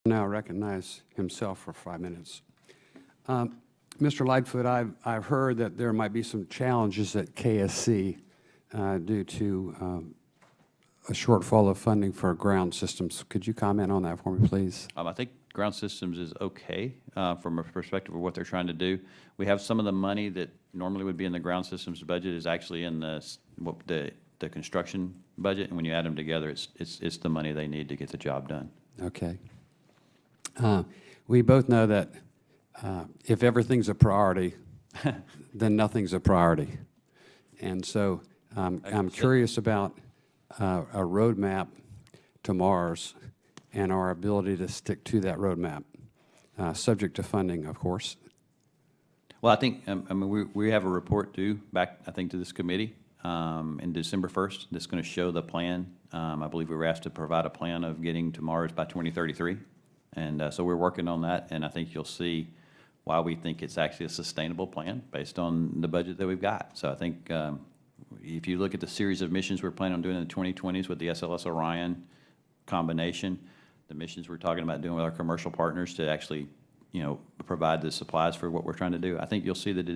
Now recognize himself for 5 minutes. Mr. Lightfoot, I've heard that there might be some challenges at KSC due to a shortfall of funding for ground systems. Could you comment on that for me, please? I think ground systems is okay from a perspective of what they're trying to do. We have some of the money that normally would be in the ground systems budget is actually in the construction budget, and when you add them together, it's the money they need to get the job done. Okay. We both know that if everything's a priority, then nothing's a priority. And so I'm curious about a roadmap to Mars and our ability to stick to that roadmap, subject to funding, of course. Well, I think we have a report due back, I think, to this committee in December 1st that's going to show the plan. I believe we were asked to provide a plan of getting to Mars by 2033. And so we're working on that, and I think you'll see why we think it's actually a sustainable plan based on the budget that we've got. So I think if you look at the series of missions we're planning on doing in the 2020s with the SLS Orion combination, the missions we're talking about doing with our commercial partners to actually, provide the supplies for what we're trying to do, I think you'll see that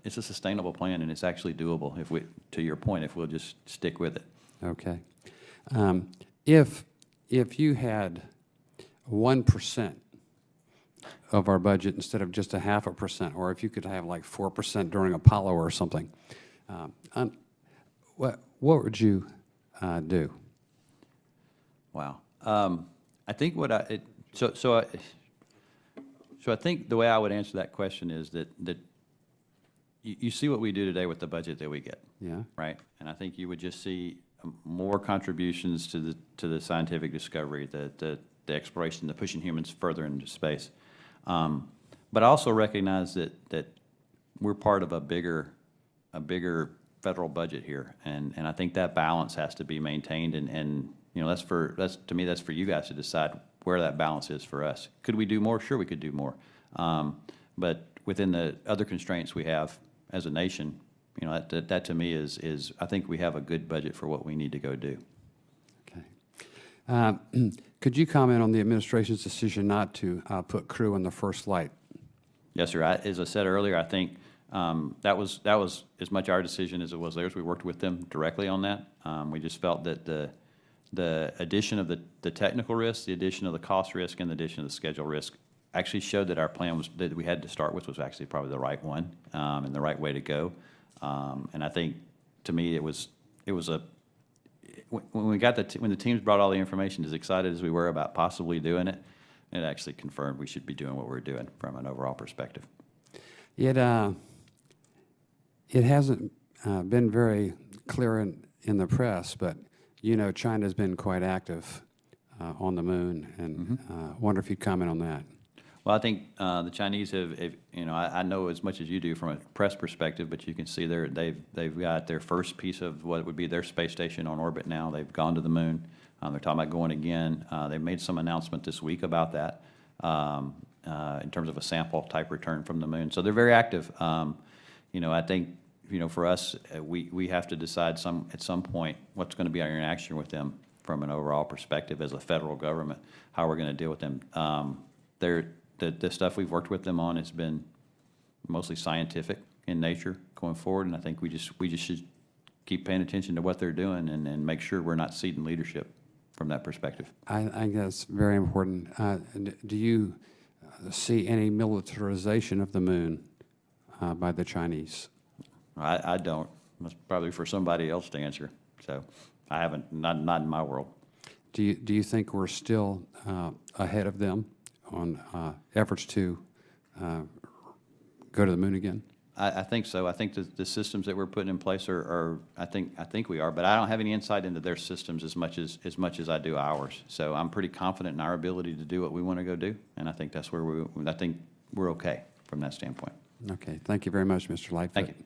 it's a sustainable plan, and it's actually doable if we, to your point, if we'll just stick with it. Okay. If you had 1% of our budget instead of just a 0.5%, or if you could have like 4% during Apollo or something, what would you do? Wow. I think so I think the way I would answer that question is that you see what we do today with the budget that we get. Yeah. Right? And I think you would just see more contributions to the scientific discovery, the exploration, the pushing humans further into space. But I also recognize that we're part of a bigger federal budget here, and I think that balance has to be maintained, and to me that's for you guys to decide where that balance is for us. Could we do more? Sure, we could do more. But within the other constraints we have as a nation, that to me is I think we have a good budget for what we need to go do. Okay. Could you comment on the administration's decision not to put crew in the first flight? Yes, sir. As I said earlier, I think that was as much our decision as it was theirs. We worked with them directly on that. We just felt that the addition of the technical risk, the addition of the cost risk, and the addition of the schedule risk actually showed that our plan that we had to start with was actually probably the right one and the right way to go. And I think, to me, it was when the teams brought all the information, as excited as we were about possibly doing it, it actually confirmed we should be doing what we're doing from an overall perspective. It hasn't been very clear in the press, but China's been quite active on the moon, and wonder if you'd comment on that. Well, I think the Chinese have I know as much as you do from a press perspective, but you can see they've got their first piece of what would be their space station on orbit now. They've gone to the moon. They're talking about going again. They made some announcement this week about that in terms of a sample type return from the moon. So they're very active. I think for us, we have to decide at some point what's going to be our interaction with them from an overall perspective as a federal government, how we're going to deal with them. The stuff we've worked with them on has been mostly scientific in nature going forward, and I think we just should keep paying attention to what they're doing and make sure we're not ceding leadership from that perspective. I think that's very important. Do you see any militarization of the moon by the Chinese? I don't. That's probably for somebody else to answer. So I haven't, not in my world. Do you think we're still ahead of them on efforts to go to the moon again? I think so. I think the systems that we're putting in place I think we are, but I don't have any insight into their systems as much as I do ours. So I'm pretty confident in our ability to do what we want to go do, and I think that's where I think we're okay from that standpoint. Okay. Thank you very much, Mr. Lightfoot. Thank you.